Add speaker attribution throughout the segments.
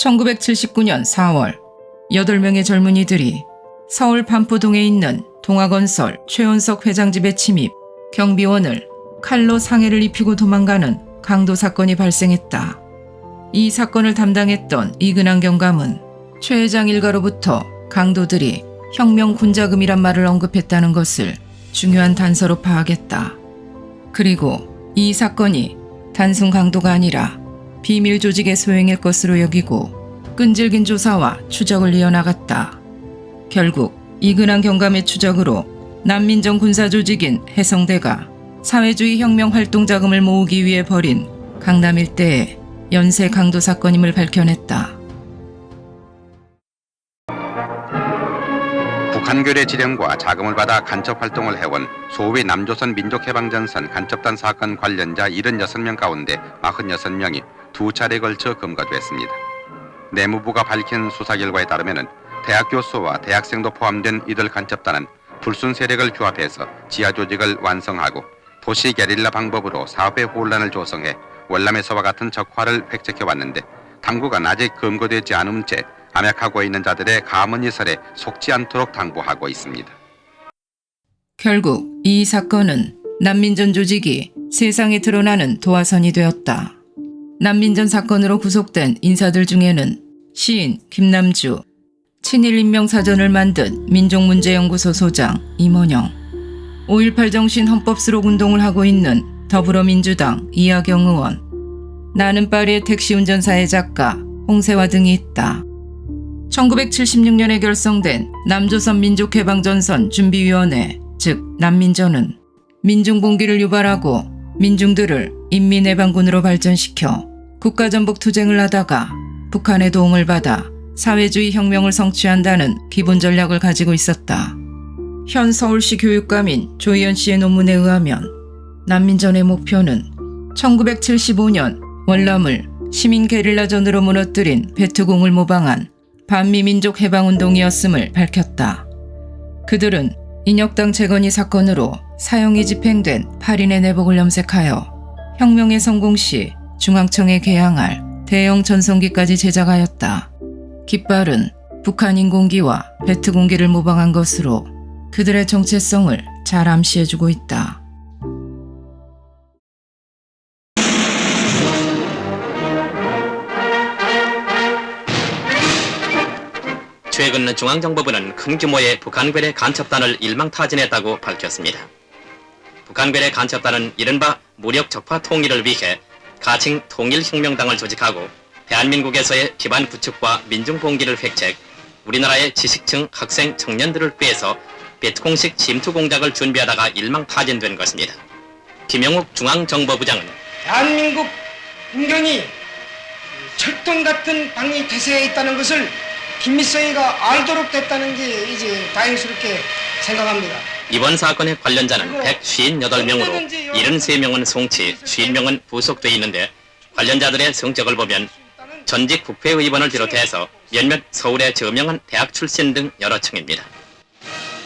Speaker 1: 1979년 4월 8명의 젊은이들이 서울 반포동에 있는 동아건설 최원석 회장 집에 침입, 경비원을 칼로 상해를 입히고 도망가는 강도 사건이 발생했다. 이 사건을 담당했던 이근한 경감은 최 회장 일가로부터 강도들이 혁명 군자금이란 말을 언급했다는 것을 중요한 단서로 파악했다. 그리고 이 사건이 단순 강도가 아니라 비밀 조직의 소행일 것으로 여기고 끈질긴 조사와 추적을 이어나갔다. 결국 이근한 경감의 추적으로 난민정 군사조직인 해성대가 사회주의 혁명 활동 자금을 모으기 위해 벌인 강남 일대의 연쇄 강도 사건임을 밝혀냈다.
Speaker 2: 북한교례 지령과 자금을 받아 간첩 활동을 해온 소위 남조선 민족해방전선 간첩단 사건 관련자 76명 가운데 46명이 두 차례에 걸쳐 검거됐습니다. 내무부가 밝힌 수사 결과에 따르면 대학 교수와 대학생도 포함된 이들 간첩단은 불순 세력을 규합해서 지하 조직을 완성하고 도시 게릴라 방법으로 사회 혼란을 조성해 월남에서와 같은 적화를 획책해왔는데 당국은 아직 검거되지 않은 채 암약하고 있는 자들의 가문이설에 속지 않도록 당부하고 있습니다.
Speaker 1: 결국 이 사건은 난민전 조직이 세상에 드러나는 도화선이 되었다. 난민전 사건으로 구속된 인사들 중에는 시인 김남주, 친일인명사전을 만든 민족문제연구소 소장 임원영, 5.18 정신 헌법수록운동을 하고 있는 더불어민주당 이하경 의원, 나는 파리의 택시운전사의 작가 홍세화 등이 있다. 1976년에 결성된 남조선 민족해방전선 준비위원회, 즉 난민전은 민중봉기를 유발하고 민중들을 인민해방군으로 발전시켜 국가전복투쟁을 하다가 북한의 도움을 받아 사회주의 혁명을 성취한다는 기본 전략을 가지고 있었다. 현 서울시 교육감인 조희연 씨의 논문에 의하면 난민전의 목표는 1975년 월남을 시민 게릴라전으로 무너뜨린 베트공을 모방한 반미민족 해방운동이었음을 밝혔다. 그들은 인혁당 재건이 사건으로 사형이 집행된 8인의 내복을 염색하여 혁명의 성공 시 중앙청에 개항할 대형 전송기까지 제작하였다. 깃발은 북한 인공기와 베트공기를 모방한 것으로 그들의 정체성을 잘 암시해주고 있다.
Speaker 3: 최근 중앙정보부는 큰 규모의 북한괴뢰 간첩단을 일망타진했다고 밝혔습니다. 북한괴뢰 간첩단은 이른바 무력 적파 통일을 위해 가칭 통일혁명당을 조직하고 대한민국에서의 기반 구축과 민중봉기를 획책, 우리나라의 지식층 학생 청년들을 빼서 베트공식 침투 공작을 준비하다가 일망타진된 것입니다. 김영욱 중앙정보부장은
Speaker 4: 대한민국 국경이 철돈 같은 방위 태세에 있다는 것을 김일성이가 알도록 됐다는 게 이제 다행스럽게 생각합니다.
Speaker 3: 이번 사건의 관련자는 158명으로 73명은 송치, 50명은 부속돼 있는데 관련자들의 성적을 보면 전직 국회의원을 비롯해서 몇몇 서울의 저명한 대학 출신 등 여러 층입니다.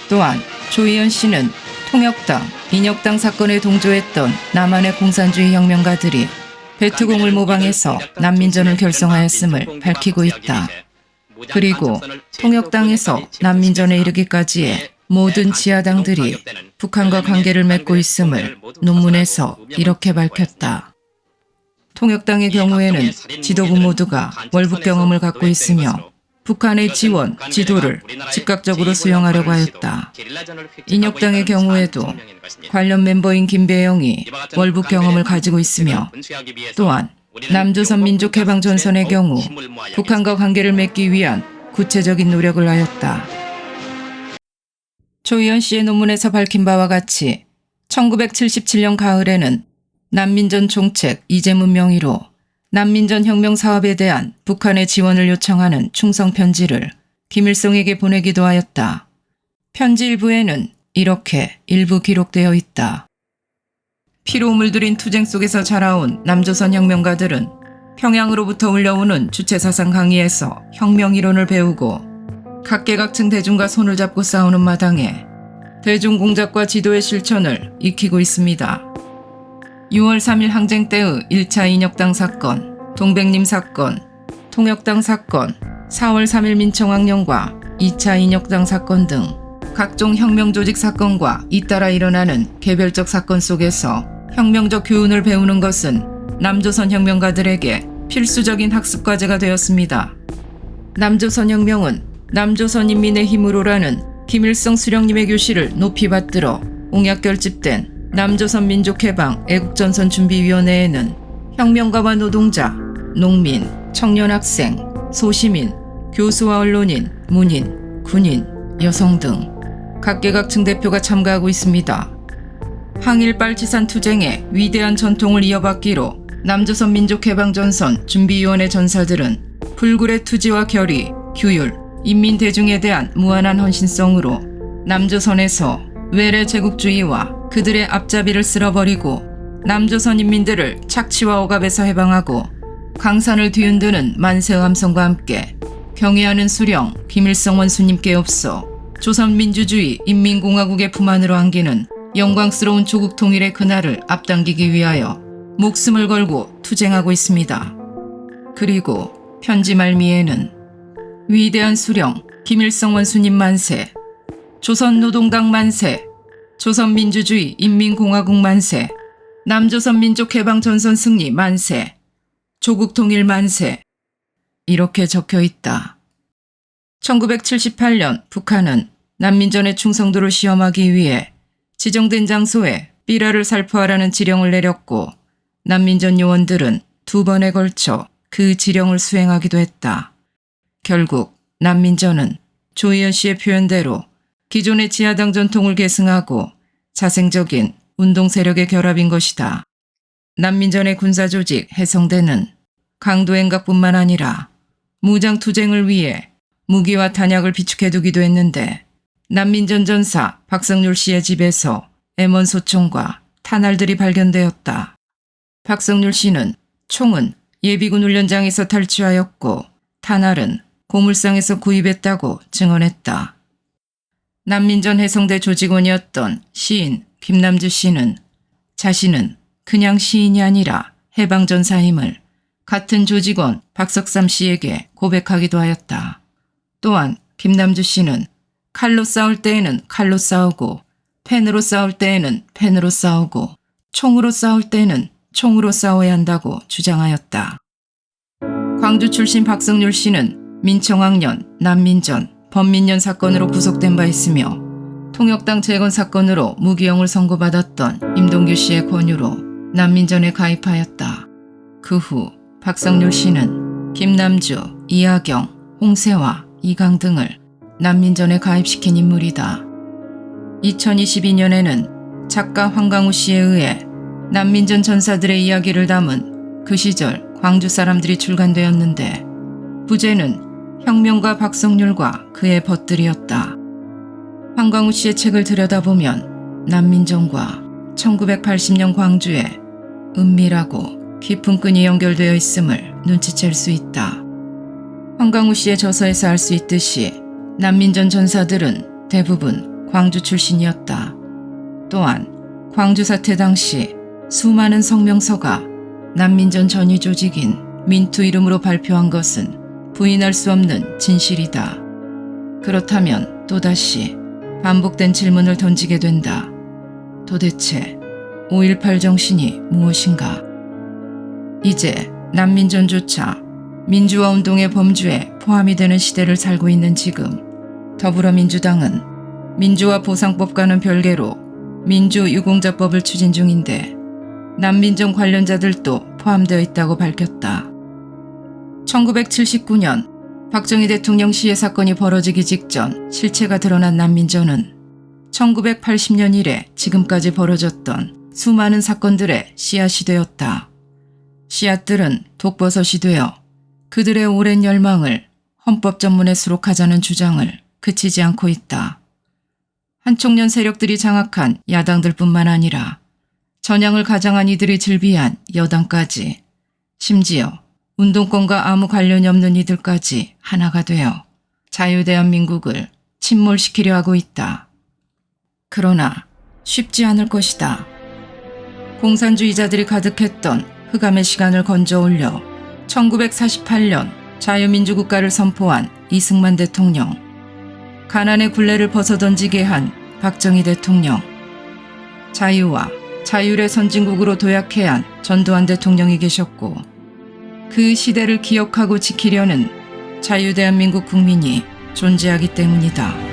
Speaker 1: 또한 조희연 씨는 통역당, 인혁당 사건에 동조했던 남한의 공산주의 혁명가들이 베트공을 모방해서 난민전을 결성하였음을 밝히고 있다. 그리고 통역당에서 난민전에 이르기까지의 모든 지하당들이 북한과 관계를 맺고 있음을 논문에서 이렇게 밝혔다. 통역당의 경우에는 지도부 모두가 월북 경험을 갖고 있으며 북한의 지원, 지도를 즉각적으로 수용하려고 하였다. 인혁당의 경우에도 관련 멤버인 김배영이 월북 경험을 가지고 있으며 또한 남조선 민족해방전선의 경우 북한과 관계를 맺기 위한 구체적인 노력을 하였다. 조희연 씨의 논문에서 밝힌 바와 같이 1977년 가을에는 난민전 총책 이재문 명의로 난민전 혁명 사업에 대한 북한의 지원을 요청하는 충성 편지를 김일성에게 보내기도 하였다. 편지 일부에는 이렇게 일부 기록되어 있다. 피로 물들인 투쟁 속에서 자라온 남조선 혁명가들은 평양으로부터 울려오는 주체사상 강의에서 혁명 이론을 배우고 각계각층 대중과 손을 잡고 싸우는 마당에 대중공작과 지도의 실천을 익히고 있습니다. 6월 3일 항쟁 때의 1차 인혁당 사건, 동백림 사건, 통역당 사건, 4월 3일 민청학령과 2차 인혁당 사건 등 각종 혁명 조직 사건과 잇따라 일어나는 개별적 사건 속에서 혁명적 교훈을 배우는 것은 남조선 혁명가들에게 필수적인 학습 과제가 되었습니다. 남조선 혁명은 남조선 인민의 힘으로라는 김일성 수령님의 교시를 높이 받들어 옹약 결집된 남조선 민족해방 애국전선준비위원회에는 혁명가와 노동자, 농민, 청년 학생, 소시민, 교수와 언론인, 문인, 군인, 여성 등 각계각층 대표가 참가하고 있습니다. 항일 빨치산 투쟁의 위대한 전통을 이어받기로 남조선 민족해방전선 준비위원회 전사들은 불굴의 투지와 결의, 규율, 인민 대중에 대한 무한한 헌신성으로 남조선에서 외래 제국주의와 그들의 앞잡이를 쓸어버리고 남조선 인민들을 착취와 억압에서 해방하고 강산을 뒤흔드는 만세의 함성과 함께 경애하는 수령 김일성 원수님께 없어 조선민주주의 인민공화국의 품 안으로 안기는 영광스러운 조국 통일의 그날을 앞당기기 위하여 목숨을 걸고 투쟁하고 있습니다. 그리고 편지 말미에는 위대한 수령 김일성 원수님 만세, 조선노동당 만세, 조선민주주의 인민공화국 만세, 남조선 민족해방전선 승리 만세, 조국 통일 만세 이렇게 적혀 있다. 1978년 북한은 난민전의 충성도를 시험하기 위해 지정된 장소에 삐라를 살포하라는 지령을 내렸고 난민전 요원들은 2번에 걸쳐 그 지령을 수행하기도 했다. 결국 난민전은 조희연 씨의 표현대로 기존의 지하당 전통을 계승하고 자생적인 운동 세력의 결합인 것이다. 난민전의 군사조직 해성대는 강도행각뿐만 아니라 무장투쟁을 위해 무기와 탄약을 비축해두기도 했는데 난민전 전사 박성률 씨의 집에서 M1 소총과 탄알들이 발견되었다. 박성률 씨는 총은 예비군 훈련장에서 탈취하였고 탄알은 고물상에서 구입했다고 증언했다. 난민전 해성대 조직원이었던 시인 김남주 씨는 자신은 그냥 시인이 아니라 해방전사임을 같은 조직원 박석삼 씨에게 고백하기도 하였다. 또한 김남주 씨는 칼로 싸울 때에는 칼로 싸우고 펜으로 싸울 때에는 펜으로 싸우고 총으로 싸울 때는 총으로 싸워야 한다고 주장하였다. 광주 출신 박성률 씨는 민청학년, 난민전, 범민련 사건으로 구속된 바 있으며 통역당 재건 사건으로 무기형을 선고받았던 임동규 씨의 권유로 난민전에 가입하였다. 그 후 박성률 씨는 김남주, 이하경, 홍세화, 이강 등을 난민전에 가입시킨 인물이다. 2022년에는 작가 황강우 씨에 의해 난민전 전사들의 이야기를 담은 그 시절 광주 사람들이 출간되었는데 부제는 혁명가 박성률과 그의 벗들이었다. 황강우 씨의 책을 들여다보면 난민전과 1980년 광주의 은밀하고 깊은 끈이 연결되어 있음을 눈치챌 수 있다. 황강우 씨의 저서에서 알 수 있듯이 난민전 전사들은 대부분 광주 출신이었다. 또한 광주 사태 당시 수많은 성명서가 난민전 전위 조직인 민투 이름으로 발표한 것은 부인할 수 없는 진실이다. 그렇다면 또다시 반복된 질문을 던지게 된다. 도대체 5.18 정신이 무엇인가? 이제 난민전조차 민주화 운동의 범주에 포함이 되는 시대를 살고 있는 지금 더불어민주당은 민주화 보상법과는 별개로 민주유공자법을 추진 중인데 난민전 관련자들도 포함되어 있다고 밝혔다. 1979년 박정희 대통령 시해 사건이 벌어지기 직전 실체가 드러난 난민전은 1980년 이래 지금까지 벌어졌던 수많은 사건들의 씨앗이 되었다. 씨앗들은 독버섯이 되어 그들의 오랜 열망을 헌법 전문에 수록하자는 주장을 그치지 않고 있다. 한총련 세력들이 장악한 야당들뿐만 아니라 전향을 가장한 이들이 즐비한 여당까지, 심지어 운동권과 아무 관련이 없는 이들까지 하나가 되어 자유대한민국을 침몰시키려 하고 있다. 그러나 쉽지 않을 것이다. 공산주의자들이 가득했던 흑암의 시간을 건져 올려 1948년 자유민주국가를 선포한 이승만 대통령, 가난의 굴레를 벗어던지게 한 박정희 대통령, 자유와 자율의 선진국으로 도약해야 한 전두환 대통령이 계셨고, 그 시대를 기억하고 지키려는 자유대한민국 국민이 존재하기 때문이다.